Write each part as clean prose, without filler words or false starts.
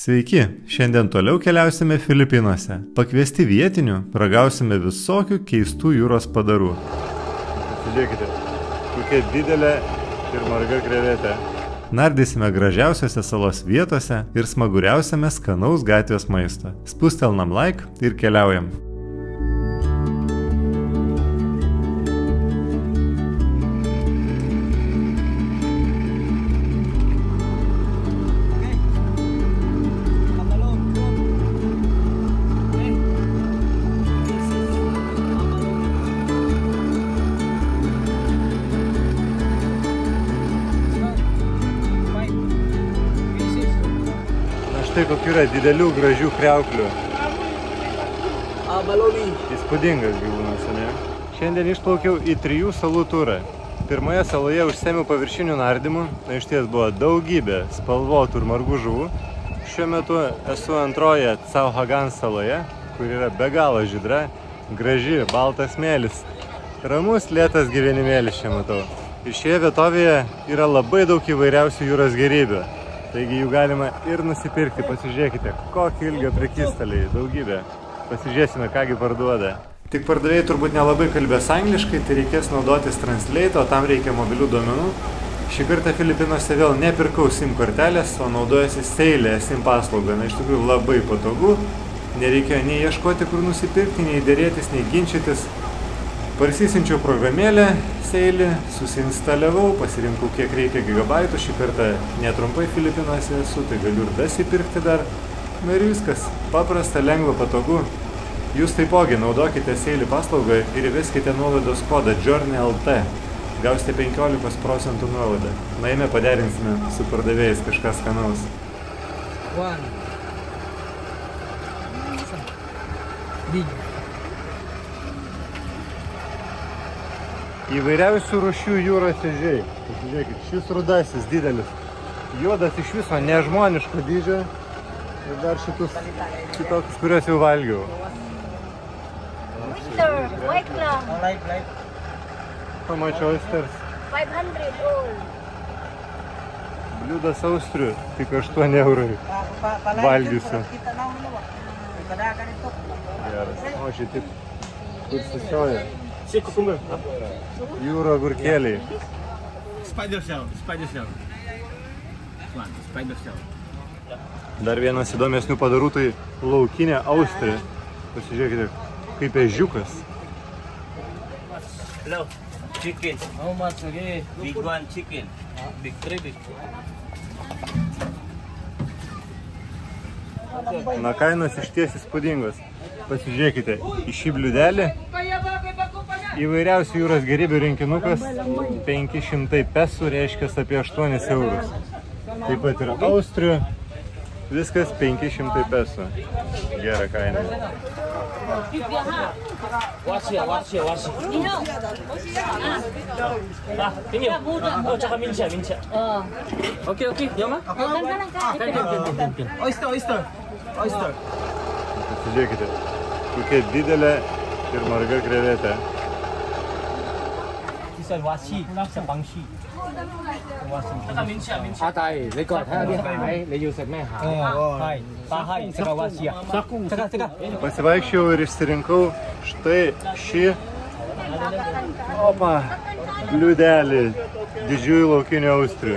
Sveiki, šiandien toliau keliausime Filipinuose. Pakviesti vietinių, ragausime visokių keistų jūros padarų. Pasižiūrėkite, kokia didelė ir marga krevetė. Nardysime gražiausiose salos vietose ir smaguriausiame skanaus gatvės maisto. Spustelnam like ir keliaujam. Štai kokių yra didelių gražių kriauklių. Įspūdingas gyvūnas, ne? Šiandien išplaukiau į 3 salų turą. Pirmoje saloje užsėmiau paviršinių nardymų, išties buvo daugybė spalvotų ir margų žuvų. Šiuo metu esu antroje Cauhagan saloje, kur yra be galo žydra, graži, baltas smėlis. Ramus, lėtas gyvenimėlis čia matau. Ir šioje vietovėje yra labai daug įvairiausių jūros gėrybių. Taigi jų galima ir nusipirkti, pasižiūrėkite, kokį ilgio prekystaliai, daugybė. Pasižiūrėsime, kągi parduoda. Tik pardavėjai turbūt nelabai kalbės angliškai, tai reikės naudotis Translate, o tam reikia mobilių duomenų. Šį kartą Filipinuose vėl nepirkau SIM kortelės, o naudojasi Seilė SIM paslaugą. Na, iš tikrųjų labai patogu, nereikėjo nei ieškoti, kur nusipirkti, nei dėrėtis, nei ginčytis. Parsisinčiau programėlę Seilį, susinstaliavau, pasirinkau kiek reikia gigabaitų, šį kartą netrumpai Filipinuose esu, tai galiu ir dasipirkti dar. Na ir viskas, paprasta, lengva, patogu. Jūs taipogi naudokite Seilį paslaugą ir įveskite nuolaidos kodą JOURNEY.LT. Gausite 15% nuolaidą. Na, eime paderinsime su pardavėjais kažką skanaus. Įvairiausių rūšių jūros ežiai. Pasižiūrėkit, šis rudasis didelis. Juodas iš viso nežmoniško dydžio. Ir dar šitus kitokius, kuriuos jau valgiau. White clam. How much oysters? 500 all. Bliūdas austrių, tik 8 eurai. Valgysiu. Geras. O šitaip, kur susioja. Jūro agurkėliai. Spider shell. Dar vienas įdomesnių padarų tai laukinė austrė. Pasižiūrėkite, kaip ežiukas. Hello, chicken. How much again? Big one chicken. Big 3 big. Na, kainos išties įspūdingos. Pasižiūrėkite, į šį bliūdelį įvairiausių jūros gėrybių rinkinukas 500 pesų, reiškia apie 8 eurus. Taip pat yra austrių, viskas 500 pesų. Gera kaina. Pasižiūrėkite, kokia didelė ir marga krevetė. Pasivaikščiau ir išsirinkau štai šį bliūdelį didžiųjų laukinių austrių.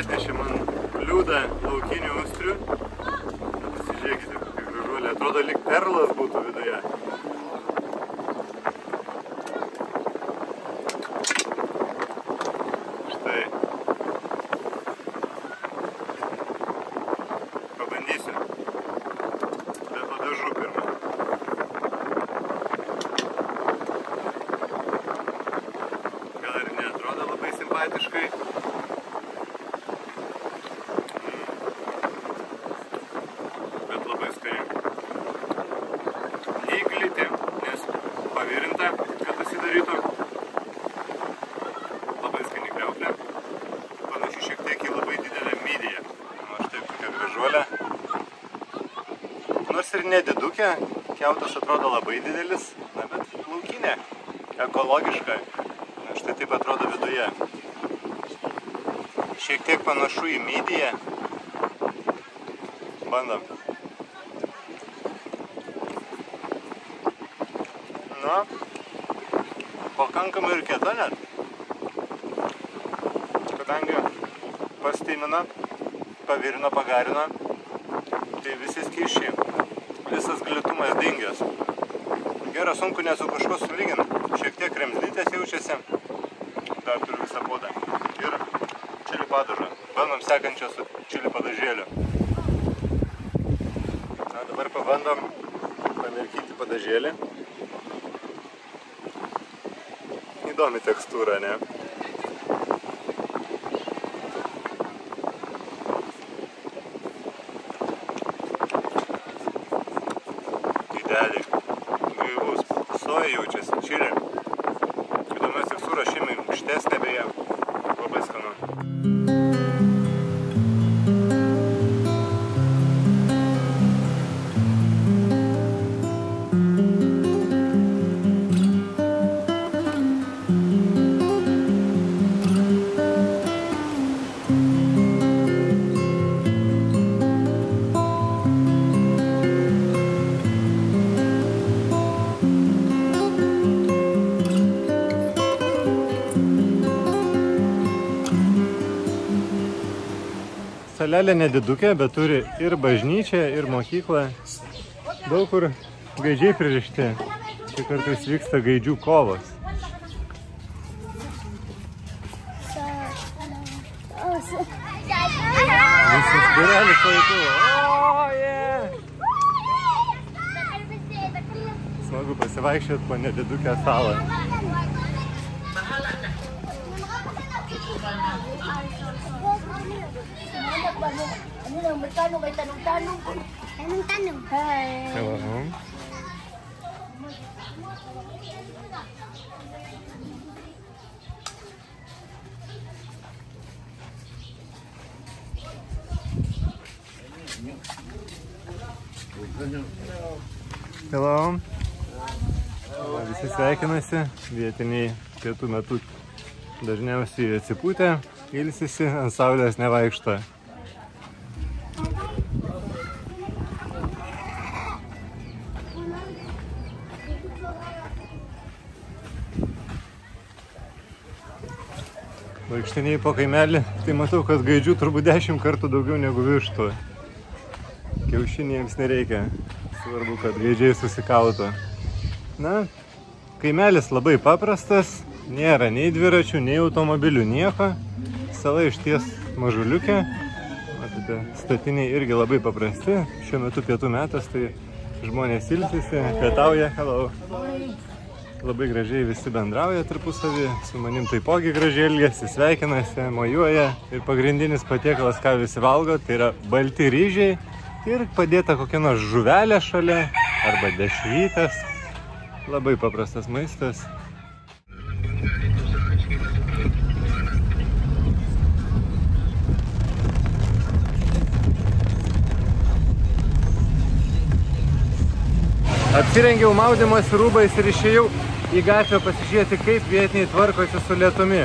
Atnešė man bliūdą laukinių austrių. Pasižiūrėkite, kokia gražuolė. Atrodo, lyg perlas būtų viduje. Štai. Pabandysiu. Be padažų pirmą. Gal ir neatrodo labai simpatiškai. Neįglyti, nes pavirinta, kad pasidarytų. Labai skani kriauklė. Panaši šiek tiek į labai didelę midiją. Aš taip gražuolė. Nors ir nedidukė, kiautas atrodo labai didelis, na, bet laukinė, ekologiška. Na, štai taip atrodo viduje. Šiek tiek panašu į mydiją. Bandom. Na, pakankamai ir kieta net. Kadangi pastymina, pavirino, pagarino, tai visi skysčiai, visas glitumas dingęs. Geras, sunku ne su kažko sulygint. Šiek tiek kremzlytės jaučiasi. Dar turiu visą puodą. Ir čili padažą. Bandom sekančią su čili padažėliu. Na, dabar pabandom pamirkyti padažėlį. Įdomi tekstūra, ne? Idealiai. Gaivus. Soja jaučiasi. Čili. Įdomios tekstūros šimai minkštesnė beje. Labai skanu. Salelė nedidukė, bet turi ir bažnyčią, ir mokyklą. Daug kur gaidžiai pririšti. Čia kartais vyksta gaidžių kovos. Visas būrelis vaikų. O, yeah! Smagu pasivaikščioti po nedidukę salą. Hello. Hello. Visi sveikinasi, vietiniai pietų metu dažniausiai atsipūtę, ilsisi, ant saulės nevaikšto. Vaikštiniai po kaimelį, tai matau, kad gaidžių turbūt 10 kartų daugiau negu vištų. Kiaušinį jiems nereikia. Svarbu, kad gaidžiai susikautų. Na, kaimelis labai paprastas, nėra nei dviračių, nei automobilių, nieko. Sala išties mažuliukė. Matote, statiniai irgi labai paprasti. Šiuo metu pietų metas, tai žmonės ilsisi, pietauja. Hello. Labai gražiai visi bendrauja tarpusavį, su manim taipogi gražiai elgiasi, sveikinasi, mojuoja. Ir pagrindinis patiekalas, ką visi valgo, tai yra balti ryžiai ir padėta kokia nors žuvelė šalia arba dešrytės. Labai paprastas maistas. Apsirengiau maudymosi rūbais ir išėjau į gatvę pasižiūrėti, kaip vietiniai tvarkosi su lietumi.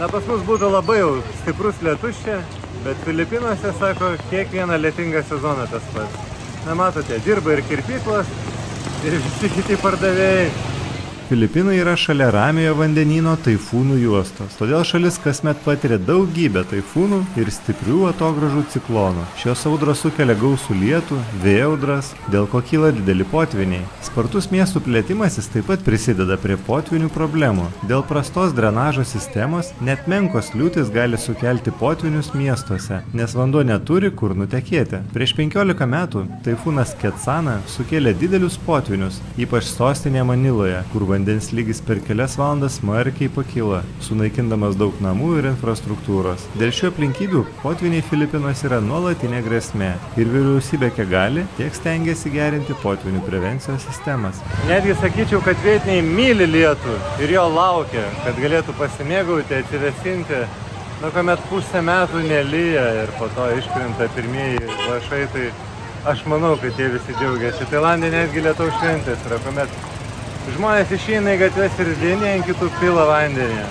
Na, pas mus būtų labai jau stiprus lietus čia, bet Filipinuose, sako, kiekvieną lietingą sezoną tas pats. Na, matote, dirba ir kirpyklos, ir visi kiti pardavėjai. Filipinai yra šalia Ramiojo vandenyno taifūnų juostos, todėl šalis kasmet patiria daugybę taifūnų ir stiprių atogrąžų ciklonų. Šios audros sukelia gausų lietų, vėjaudras, dėl ko kyla dideli potviniai. Spartus miestų plėtimasis taip pat prisideda prie potvinių problemų. Dėl prastos drenažo sistemos net menkos liūtys gali sukelti potvinius miestuose, nes vanduo neturi kur nutekėti. Prieš 15 metų taifūnas Ketsana sukėlė didelius potvinius, ypač sostinėje Maniloje, kur vandens lygis per kelias valandas smarkiai pakilo, sunaikindamas daug namų ir infrastruktūros. Dėl šių aplinkybių potviniai Filipinuose yra nuolatinė grėsmė ir vyriausybė kiek gali, tiek stengiasi gerinti potvinių prevencijos sistemas. Netgi sakyčiau, kad vietiniai myli lietų ir jo laukia, kad galėtų pasimėgauti, atsivesinti. Nu, kuomet pusę metų nelyja ir po to iškrinta pirmieji lašai, tai aš manau, kad jie visi džiaugiasi. Tailande netgi lietaus šventės yra, kuomet žmonės išeina į gatves ir vieni ant kitų pila vandenį.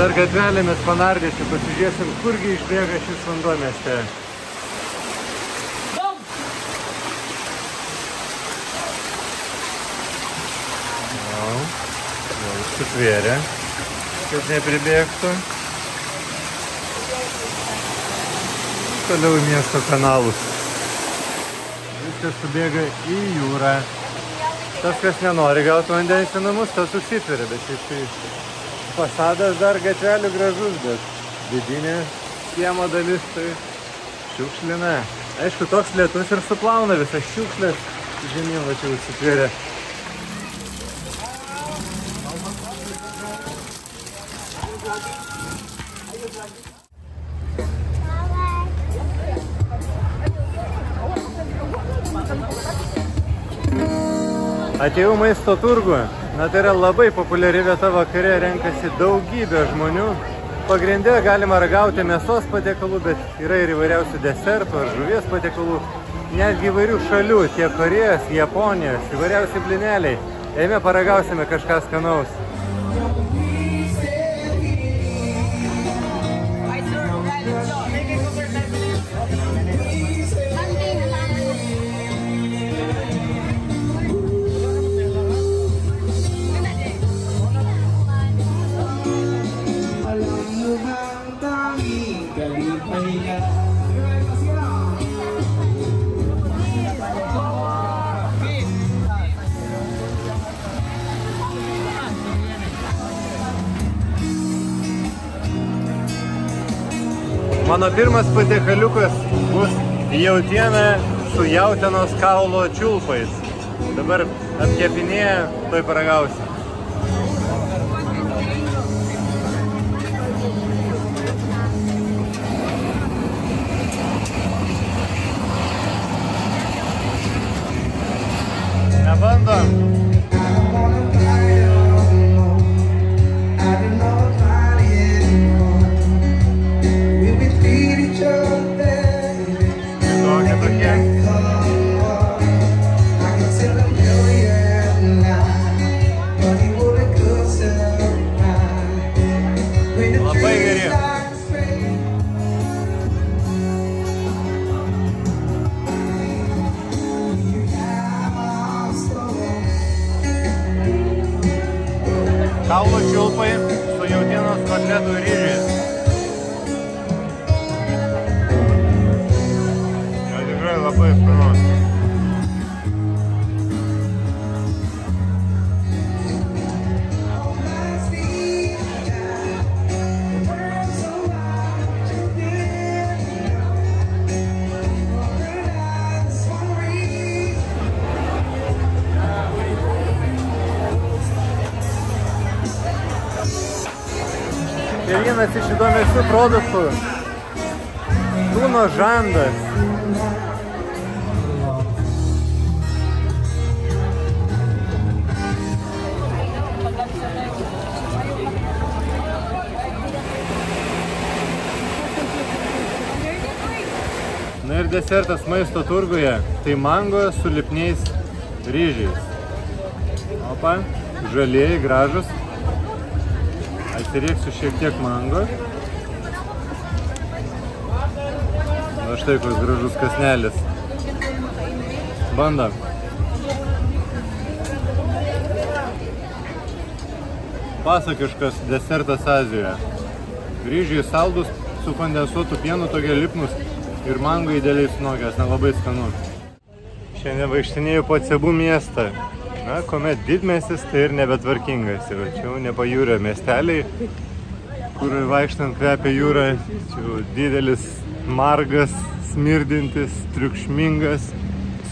Dar gatvelėmis panardėsim, pasižiūrėsim, kurgi išbėga šis vanduo mieste. Jau užsitvėrė, kad nepribėgtų. Toliau į miesto kanalus. Viskas subėga į jūrą. Tas, kas nenori gauti vandens į namus, tas užsitveria, bet šiaip tai fasadas dar gatvelių gražus, bet vidinė kiemo dalis tai šiukšlina. Aišku, toks lietus ir suplauna visas šiukšlės žemyn, va čia užsitvėrė. Atėjau maisto turgų. Na, tai yra labai populiari vieta, vakare renkasi daugybė žmonių. Pagrinde galima ragauti mėsos patiekalų, bet yra ir įvairiausių desertų ar žuvies patiekalų. Netgi įvairių šalių, tiek Korėjos, Japonijos, įvairiausi blineliai. Eime paragausime kažką skanaus. Mano pirmas patiekaliukas bus jautiena su jautienos kaulo čiulpais. Dabar apkepinėja, tuoj paragausiu. Nebandom. Kaulo čiulpai su jautienos kotletų ryžiais. Ja, tikrai labai skanus. Ir vienas iš įdomesnių produktų – tūno žandas. Na ir desertas maisto turguje – tai mango su lipniais ryžiais. Opa, žalieji, gražus. Atsirieksiu šiek tiek mango. Na štai koks gražus kąsnelis. Bandom. Pasakiškas desertas Azijoje. Ryžiai saldus su kondensuotu pienu, tokie lipnus ir mango idealiai sunokęs, nelabai skanu. Šiandien vaikštinėjau po Cebu miestą. Na, kuomet didmiestis, tai ir nebetvarkingas. Ir čia jau ne pajūrio miesteliai, kur vaikštant kvepia jūra. Čia jau didelis, margas, smirdintis, triukšmingas,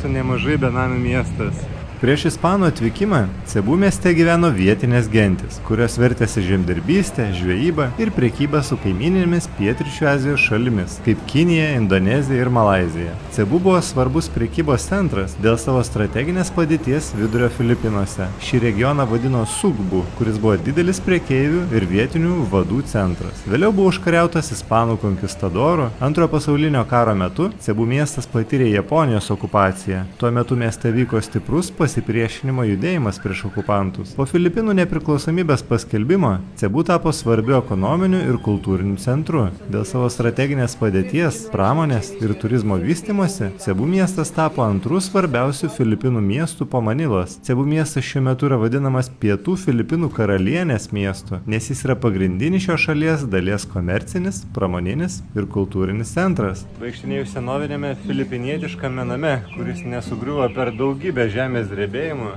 su nemažai benamių miestas. Prieš ispanų atvykimą Cebu mieste gyveno vietinės gentis, kurios vertėsi žemdirbystę, žvejybą ir prekybą su kaimyninėmis pietryčių Azijos šalimis, kaip Kinija, Indonezija ir Malaizija. Cebu buvo svarbus prekybos centras dėl savo strateginės padėties vidurio Filipinuose. Šį regioną vadino Sugbu, kuris buvo didelis prekeivių ir vietinių vadų centras. Vėliau buvo užkariautas ispanų konkistadorų. Antrojo pasaulinio karo metu Cebu miestas patyrė Japonijos okupaciją. Tuo metu mieste vyko stiprus pasipriešinimo judėjimas prieš okupantus. Po Filipinų nepriklausomybės paskelbimo Cebu tapo svarbiu ekonominiu ir kultūriniu centru. Dėl savo strateginės padėties, pramonės ir turizmo vystimosi, Cebu miestas tapo antrų svarbiausių Filipinų miestų po Manilos. Cebu miestas šiuo metu yra vadinamas Pietų Filipinų karalienės miestu, nes jis yra pagrindinis šios šalies dalies komercinis, pramoninis ir kultūrinis centras. Vaikštinėjau senovinėme filipinietiškame name, kuris nesugriuvo per daugybę žemės drebėjimų.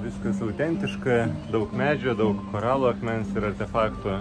Viskas autentiška, daug medžio, daug koralų akmens ir artefaktų.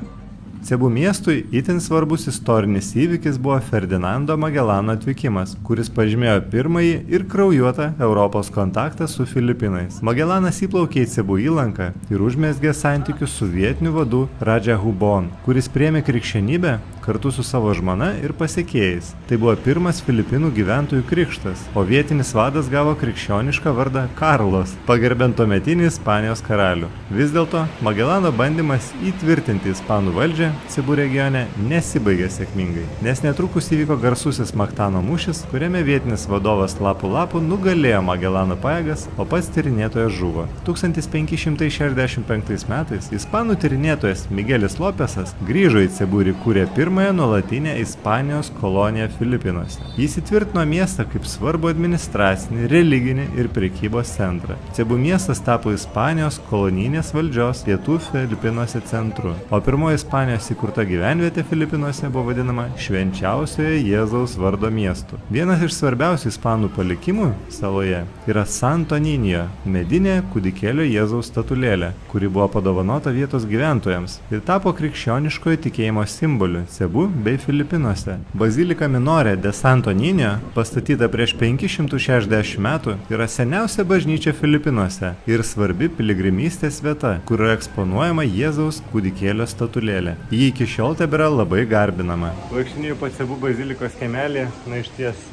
Cebu miestui itin svarbus istorinis įvykis buvo Ferdinando Magelano atvykimas, kuris pažymėjo pirmąjį ir kraujuotą Europos kontaktą su Filipinais. Magellanas įplaukė į Cebu įlanką ir užmezgė santykius su vietiniu vadu Raja Hubon, kuris priėmė krikščionybę kartu su savo žmona ir pasekėjais. Tai buvo pirmas Filipinų gyventojų krikštas, o vietinis vadas gavo krikščionišką vardą Karlos, pagerbent tuometinį Ispanijos karalių. Vis dėlto, Magellano bandymas įtvirtinti ispanų valdžią Cebu regione nesibaigė sėkmingai, nes netrukus įvyko garsusis Maktano mūšis, kuriame vietinis vadovas Lapu-Lapu nugalėjo Magellano pajėgas, o pats tyrinėtojas žuvo. 1565 metais ispanų tyrinėtojas Miguelis Lopesas grįžo į Cebu ir įkūrė pirmąją nuolatinę Ispanijos koloniją Filipinuose. Jis įtvirtino miestą kaip svarbų administracinį, religinį ir prekybos centrą. Cebu miestas tapo Ispanijos kolonijinės valdžios Pietų Filipinuose centru, o pirmoji Ispanijos įkurta gyvenvietė Filipinuose buvo vadinama Švenčiausiojo Jėzaus vardo miestu. Vienas iš svarbiausių ispanų palikimų saloje yra Santo Niño, medinė kūdikėlio Jėzaus statulėlė, kuri buvo padovanota vietos gyventojams ir tapo krikščioniškojo tikėjimo simboliu Cebu bei Filipinuose. Bazilika Minore de Santo Niño, pastatyta prieš 560 metų, yra seniausia bažnyčia Filipinuose ir svarbi piligrimystės vieta, kur yra eksponuojama Jėzaus kūdikėlio statulėlė. Ji iki šiol tebėra labai garbinama. Vaikštinėjau po Cebu bazilikos kiemelį, išties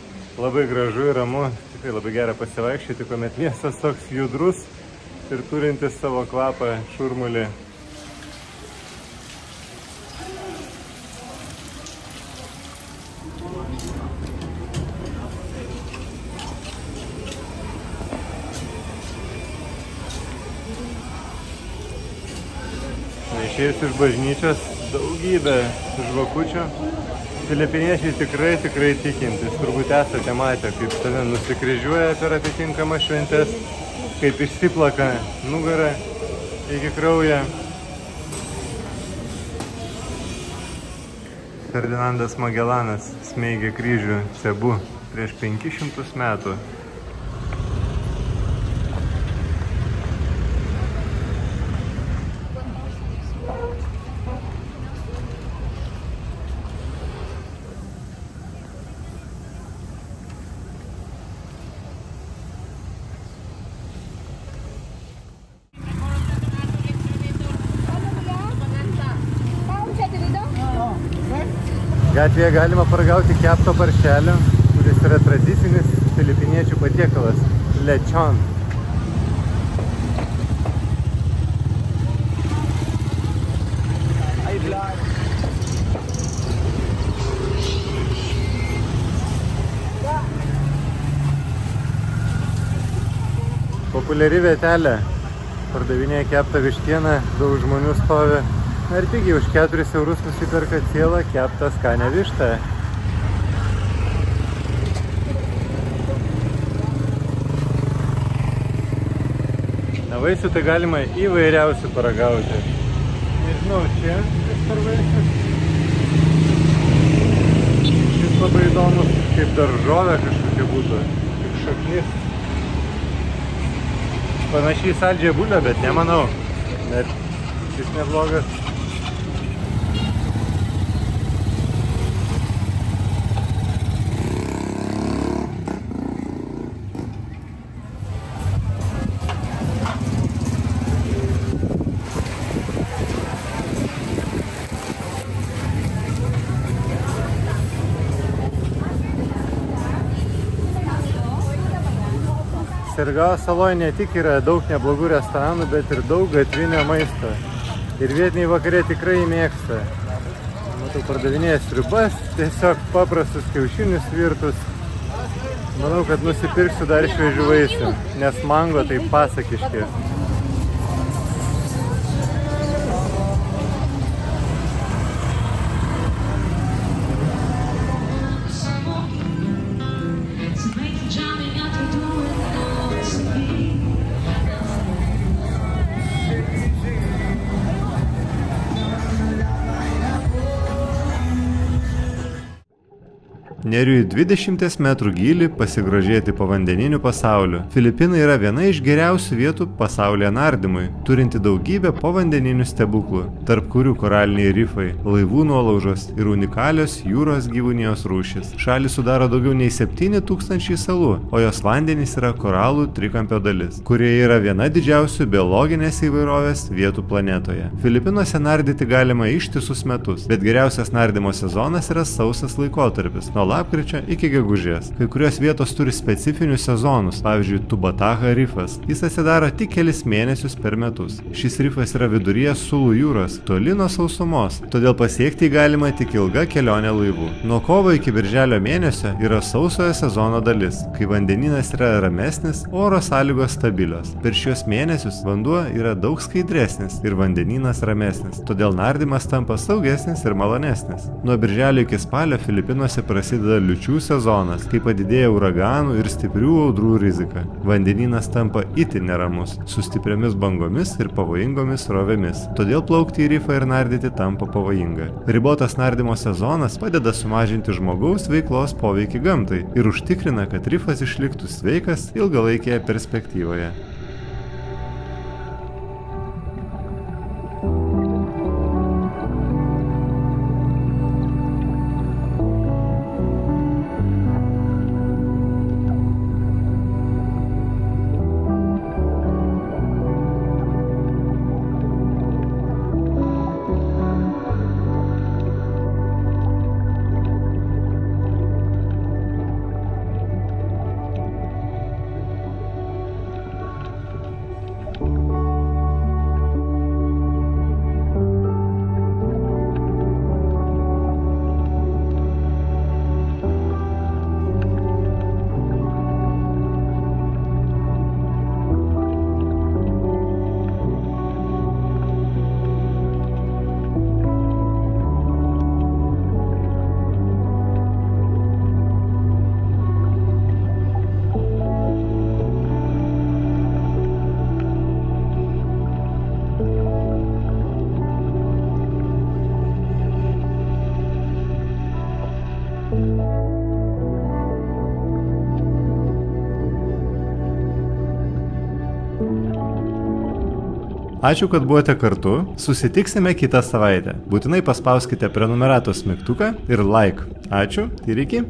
labai gražu ir ramu, tikrai labai gera pasivaikščioti, kuomet miestas toks judrus ir turintis savo kvapą šurmulį. Išėjus iš bažnyčios daugybė žvakučių. Filipiniečiai tikrai tikintys. Turbūt esate matę, kaip save nusikryžiuoja per atitinkamas šventes, kaip išsiplaka nugarą iki kraujo. Ferdinandas Magellanas smeigė kryžių Cebu prieš 500 metų. Gatvėje galima paragauti kepto paršelio, kuris yra tradicinis filipiniečių patiekalas – lechon. Populiari vietelė, pardavinėja keptą vištieną, daug žmonių stovi. Ir pigiai už 4 eurus nusiperka cielą keptą skanę vištą. Na, vaisių tai galima įvairiausių paragauti. Nežinau, čia per vaisius. Šis labai įdomus, kaip daržovė kažkokia būtų, kaip šaknis. Panašiai saldžią bulę, bet nemanau. Bet šis neblogas. Sergalos saloje ne tik yra daug neblogų restoranų, bet ir daug gatvinio maisto. Ir vietiniai vakarė tikrai mėgsta. Matau, pardavinėja sriubas, tiesiog paprastus kiaušinius virtus. Manau, kad nusipirksiu dar šviežių vaisių, nes mango tai pasakiški. Neriu į 20 metrų gylį pasigrožėti povandeniniu pasauliu. Filipinai yra viena iš geriausių vietų pasaulyje nardymui, turinti daugybę povandeninių stebuklų, tarp kurių koraliniai rifai, laivų nuolaužos ir unikalios jūros gyvūnijos rūšis. Šalį sudaro daugiau nei 7000 salų, o jos vandenys yra koralų trikampio dalis, kurie yra viena didžiausių biologinės įvairovės vietų planetoje. Filipinuose nardyti galima ištisus metus, bet geriausias nardymo sezonas yra sausas laikotarpis, nuo lapkričio iki gegužės. Kai kurios vietos turi specifinius sezonus, pavyzdžiui, Tubataha rifas. Jis atsidaro tik kelis mėnesius per metus. Šis rifas yra viduryje Sulu jūros, toli nuo sausumos, todėl pasiekti jį galima tik ilga kelionė laivu. Nuo kovo iki birželio mėnesio yra sausojo sezono dalis, kai vandenynas yra ramesnis, oro sąlygos stabilios. Per šios mėnesius vanduo yra daug skaidresnis ir vandenynas ramesnis, todėl nardymas tampa saugesnis ir malonesnis. Nuo birželio iki spalio Filipinuose prasideda liūčių sezonas, kai padidėja uraganų ir stiprių audrų rizika. Vandenynas tampa itin neramus, su stipriamis bangomis ir pavojingomis srovėmis. Todėl plaukti į rifą ir nardyti tampa pavojinga. Ribotas nardymo sezonas padeda sumažinti žmogaus veiklos poveikį gamtai ir užtikrina, kad rifas išliktų sveikas ilgalaikėje perspektyvoje. Ačiū, kad buvote kartu, susitiksime kitą savaitę. Būtinai paspauskite prenumeratos mygtuką ir like. Ačiū ir iki.